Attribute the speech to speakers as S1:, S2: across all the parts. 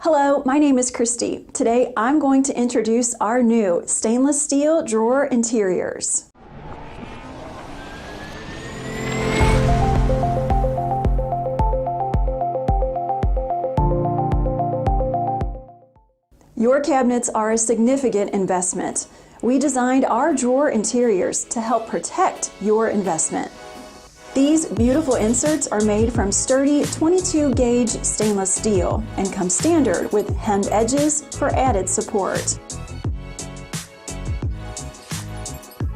S1: Hello, my name is Christy. Today I'm going to introduce our new stainless steel drawer interiors. Your cabinets are a significant investment. We designed our drawer interiors to help protect your investment. These beautiful inserts are made from sturdy 22-gauge stainless steel and come standard with hemmed edges for added support.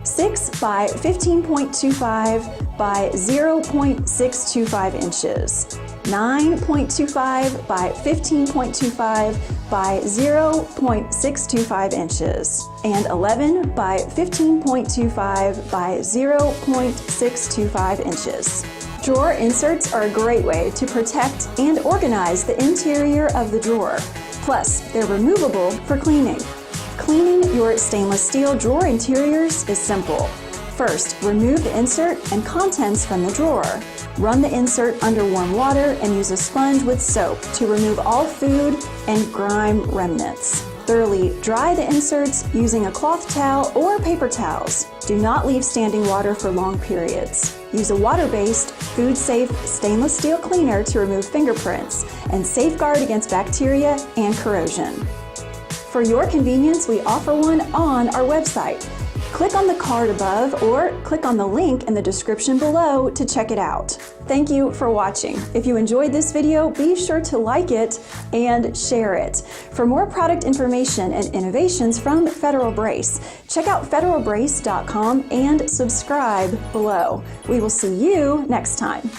S1: 6 by 15.25 by 0.625 inches, 9.25 by 15.25 by 0.625 inches, and 11 by 15.25 by 0.625 inches. Drawer inserts are a great way to protect and organize the interior of the drawer. Plus, they're removable for cleaning. Cleaning your stainless steel drawer interiors is simple. First, remove the insert and contents from the drawer. Run the insert under warm water and use a sponge with soap to remove all food and grime remnants. Thoroughly dry the inserts using a cloth towel or paper towels. Do not leave standing water for long periods. Use a water-based, food-safe stainless steel cleaner to remove fingerprints and safeguard against bacteria and corrosion. For your convenience, we offer one on our website. Click on the card above or click on the link in the description below to check it out. Thank you for watching. If you enjoyed this video, be sure to like it and share it. For more product information and innovations from Federal Brace, check out federalbrace.com and subscribe below. We will see you next time.